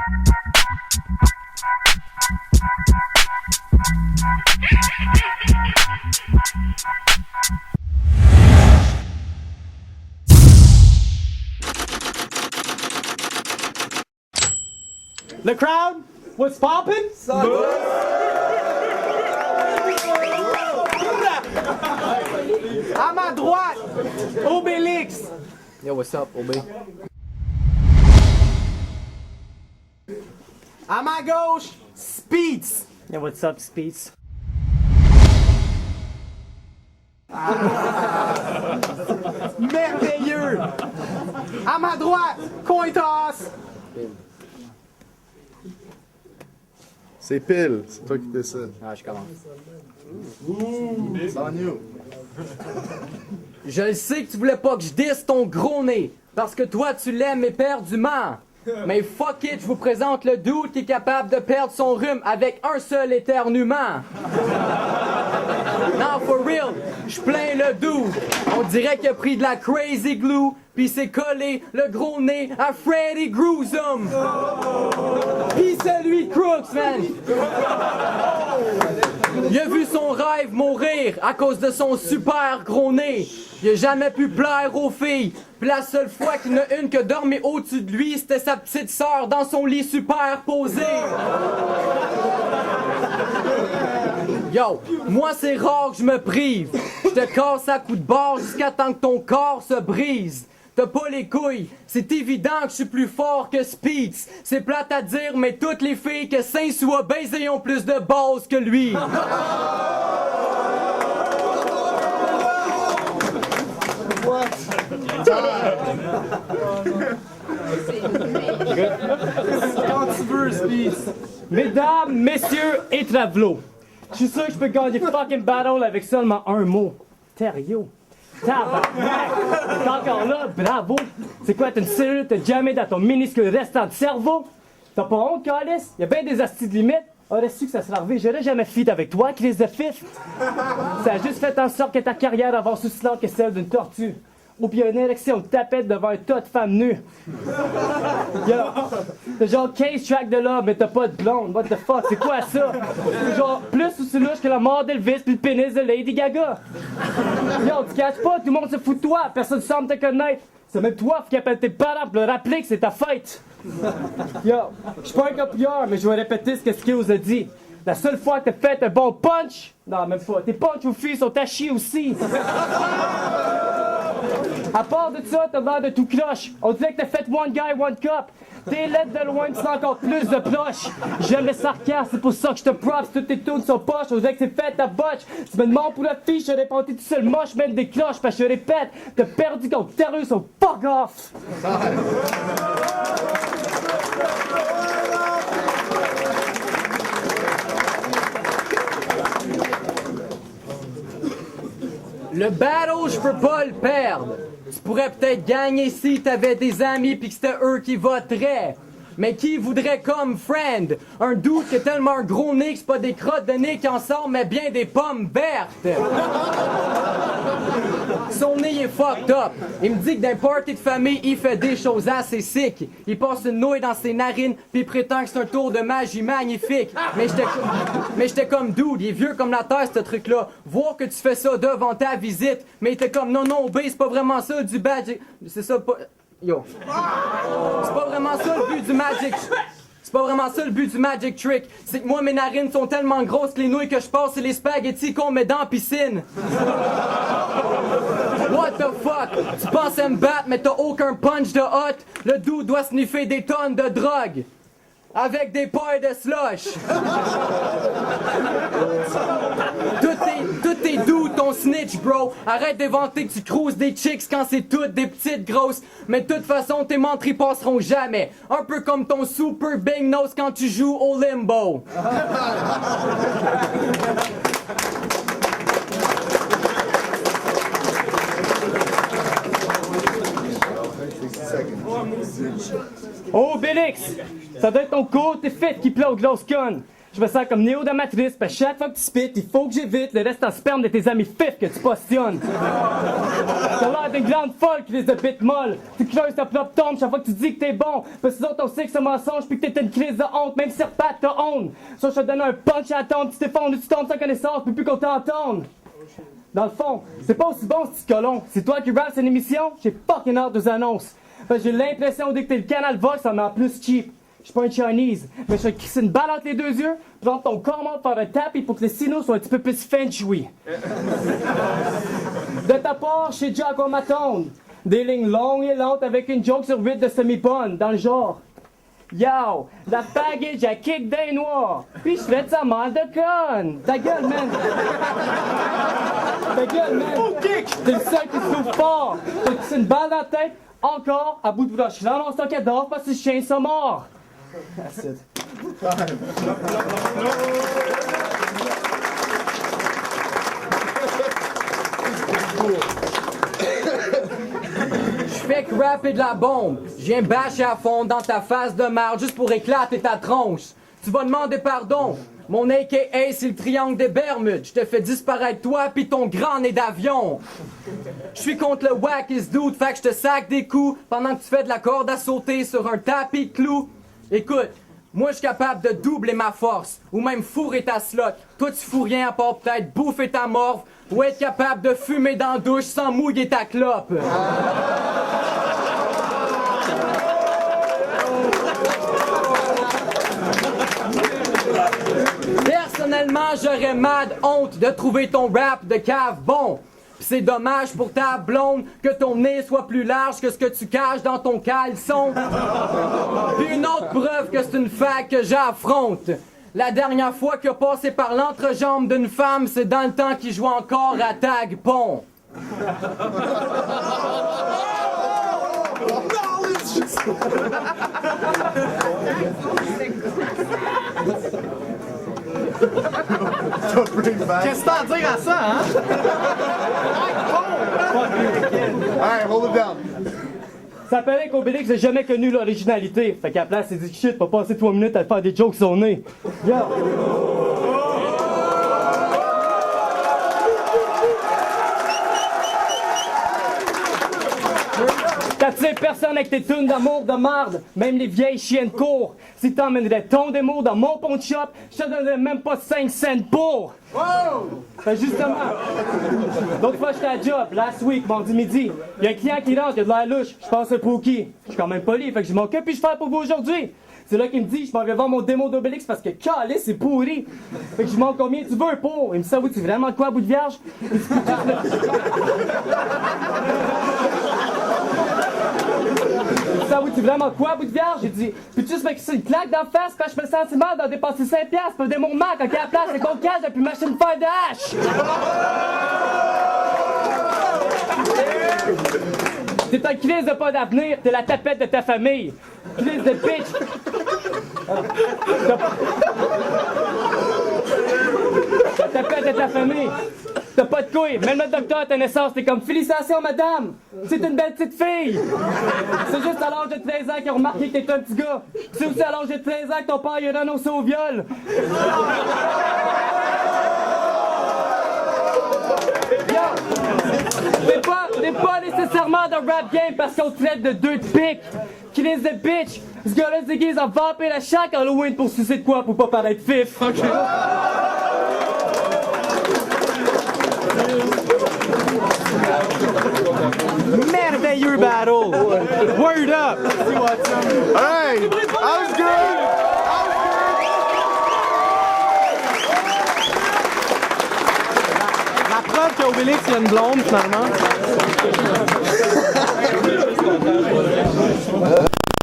The crowd, what's poppin'? À ma droite, Obélix. Yo, what's up, Obé? À ma gauche, Speeds. Yeah, what's up, Speeds? Merveilleux. À ma droite, Cointos. C'est pile, c'est toi qui décides. Ah, je commence. C'est en you. Je le sais que tu voulais pas que je dise ton gros nez, parce que toi tu l'aimes éperdument. Mais fuck it, je vous présente le dude qui est capable de perdre son rhume avec un seul éternuement. Non, for real, je plains le dude. On dirait qu'il a pris de la crazy glue, puis s'est collé le gros nez à Freddy Gruesome. Pis celui de Crooks, man. Il a vu son rêve mourir à cause de son super gros nez. Il a jamais pu plaire aux filles. Puis la seule fois qu'il y en a une qui a dormi au-dessus de lui, c'était sa petite sœur dans son lit superposé. Yo, moi c'est rare que je me prive. Je te casse à coups de barre jusqu'à temps que ton corps se brise. T'as pas les couilles, c'est évident que je suis plus fort que Speeds. C'est plate à dire, mais toutes les filles que Saint-Sou a baisé ont plus de balls que lui. Quand tu veux, Speeds. Mesdames, messieurs et travelots, je suis sûr que je peux gagner fucking battle avec seulement un mot. Thériault. Tabarnak! T'es encore là, bravo! C'est quoi, t'as une cellule, t'as jamais dans ton minuscule restant de cerveau? T'as pas honte, Calice? Y'a bien des astis de limite. Aurais-tu su que ça serait arrivé? J'aurais jamais fit avec toi, crise de fif! Ça a juste fait en sorte que ta carrière avance aussi lente que celle d'une tortue. Ou bien une érection de tapette devant un tas de femmes nues. Yo, t'as genre 15 tracks de love, mais t'as pas de blonde. What the fuck, c'est quoi ça? C'est genre plus aussi louche que la mort d'Elvis pis le pénis de Lady Gaga. Yo, tu caches pas, tout le monde se fout de toi, personne semble te connaître. C'est même toi qui appelle tes parents pour leur rappeler que c'est ta fête. Yo, j'suis pas un copieur, mais je vais répéter ce que Skills a dit. La seule fois que t'as fait un bon punch, non, même pas, tes punch aux filles sont à chier aussi. À part de ça, t'as l'air de tout croche. On dirait que t'as fait one guy, one cup. T'es laide de loin, tu sens encore plus de proche. J'aime le sarcasme, c'est pour ça que je te props. Toutes tes tunes sont poches, on dirait que c'est fait ta botche. Tu me demandes pour la fille, je réponds tout seul moche, même des cloches. Parce que je répète, t'as perdu contre terreux, son fuck off. Le battle, je peux pas le perdre. Tu pourrais peut-être gagner si t'avais des amis pis que c'était eux qui voteraient. Mais qui voudrait comme friend un dude qui a tellement un gros nez que c'est pas des crottes de nez qui en sortent, mais bien des pommes vertes? Son nez est fucked up. Il me dit que dans un party de famille, il fait des choses assez sick. Il passe une nouille dans ses narines puis il prétend que c'est un tour de magie magnifique. Mais j'étais comme dude, il est vieux comme la terre ce truc-là. Voir que tu fais ça devant ta visite. Mais il était comme non, B, c'est pas vraiment ça du badge. C'est ça pas... Yo. C'est pas vraiment ça le but du magic. C'est pas vraiment ça le but du magic trick. C'est que moi mes narines sont tellement grosses que les nouilles que je passe c'est les spaghettis qu'on met dans la piscine. What the fuck? Tu pensais me battre mais t'as aucun punch de hot. Le dude doit sniffer des tonnes de drogue. Avec des pailles de slush. Tous tes dudes ton snitch, bro. Arrête d'inventer que tu cruises des chicks quand c'est toutes des petites grosses. Mais de toute façon, tes menteries passeront jamais. Un peu comme ton super big nose quand tu joues au limbo. Oh, Bélix! Ça doit être ton côté fit qui plaît aux grosses connes. Je me sens comme Néo de Matrice, parce que chaque fois que tu spits, il faut que j'évite le reste en sperme de tes amis fifs que tu postionnes. T'as l'air d'une grande folle qui risque de bite molle. Tu creuses ta propre tombe chaque fois que tu dis que t'es bon. Parce que les autres, on sait que c'est un mensonge puis que t'es une crise de honte, même si repate t'as honte. Ça, je te donne un punch à la tombe, tu t'effondres, tu tombes sans connaissance, puis plus qu'on t'entende. Dans le fond, c'est pas aussi bon ce petit colon. C'est toi qui rappe cette émission, j'ai fucking hâte aux annonces. Parce que j'ai l'impression dès que t'es le canal Vox, ça en plus cheap. Je suis pas un Chinese, mais je vais crisser une balle entre les deux yeux, prendre ton corps mort faire un tapis pour que les signaux soient un petit peu plus feng shui. De ta part, chez Jack on m'attend. Des lignes longues et lentes avec une joke sur 8 de semi-bonne, dans le genre. Yo, la baggage a kick des noirs, puis je fais de sa mère de conne. Ta gueule, man. Ta gueule, man. T'es le seul qui se trouve fort. T'as crissé une balle dans la tête, encore, à bout de bras. Je lance ton cadavre parce que les chiens sont morts. That's it. Je fais que rapper de la bombe. Je viens bâcher à fond dans ta face de merde juste pour éclater ta tronche. Tu vas demander pardon. Mon AKA, c'est le triangle des Bermudes. Je te fais disparaître toi pis ton grand nez d'avion. Je suis contre le wackest dude, fait que je te sac des coups pendant que tu fais de la corde à sauter sur un tapis de clous. Écoute, moi je suis capable de doubler ma force, ou même fourrer ta slot. Toi tu fous rien à part peut-être bouffer ta morve, ou être capable de fumer dans la douche sans mouiller ta clope. Personnellement, j'aurais mad honte de trouver ton rap de cave bon. Pis c'est dommage pour ta blonde que ton nez soit plus large que ce que tu caches dans ton caleçon. Puis une autre preuve que c'est une fac que j'affronte. La dernière fois qu'il a passé par l'entrejambe d'une femme, c'est dans le temps qu'il jouait encore à Tag Pont. Qu'est-ce que t'as à dire à ça, hein? Alright, hold it down. Ça paraît qu'Obélix n'a jamais connu l'originalité. Fait qu'à la place, il dit shit, pas passer 3 minutes à faire des jokes sur le nez. Yo. T'attires personne avec tes tunes d'amour de marde, même les vieilles chiennes courent. Si t'emmènerais ton démo dans mon pawn shop, je te donnerais même pas 5 cents pour. Fait justement, l'autre fois j'étais à job, last week, mardi midi, y a un client qui rentre, il a de l'air louche, je pense à Pookie. Je suis quand même poli, fait que je m'occupe puis je fais pour vous aujourd'hui. C'est là qu'il me dit, je m'en vais voir mon démo d'Obélix parce que calé, c'est pourri. Fait que je demande combien tu veux pour. Il me dit, ça vous-tu vraiment de quoi, bout de vierge? Ça vous dit vraiment quoi, bout de vierge? J'ai dit, puis-tu se fais une claque d'en face quand je me sens mal d'en dépenser 5$ pour des mots quand il y a la place, c'est qu'on cache depuis machine faire de hache! T'es un crise de pas d'avenir, t'es la tapette de ta famille. Crise de bitch! La tapette de ta famille. T'as pas de couilles, même le docteur à ta naissance, t'es comme félicitations madame, c'est une belle petite fille. C'est juste à l'âge de 13 ans qu'ils ont remarqué que t'es un petit gars. C'est aussi à l'âge de 13 ans que ton père il a renoncé au viol. T'es pas nécessairement dans le rap game parce qu'on te traite de deux de pique. Crise de bitch, ce gars-là se déguise en vampire à chaque Halloween pour sucer de quoi pour pas paraître fif. Okay. Merveilleux battle! Word up! Hey, that was good. La preuve qu'Obélix, il y a une blonde, finalement.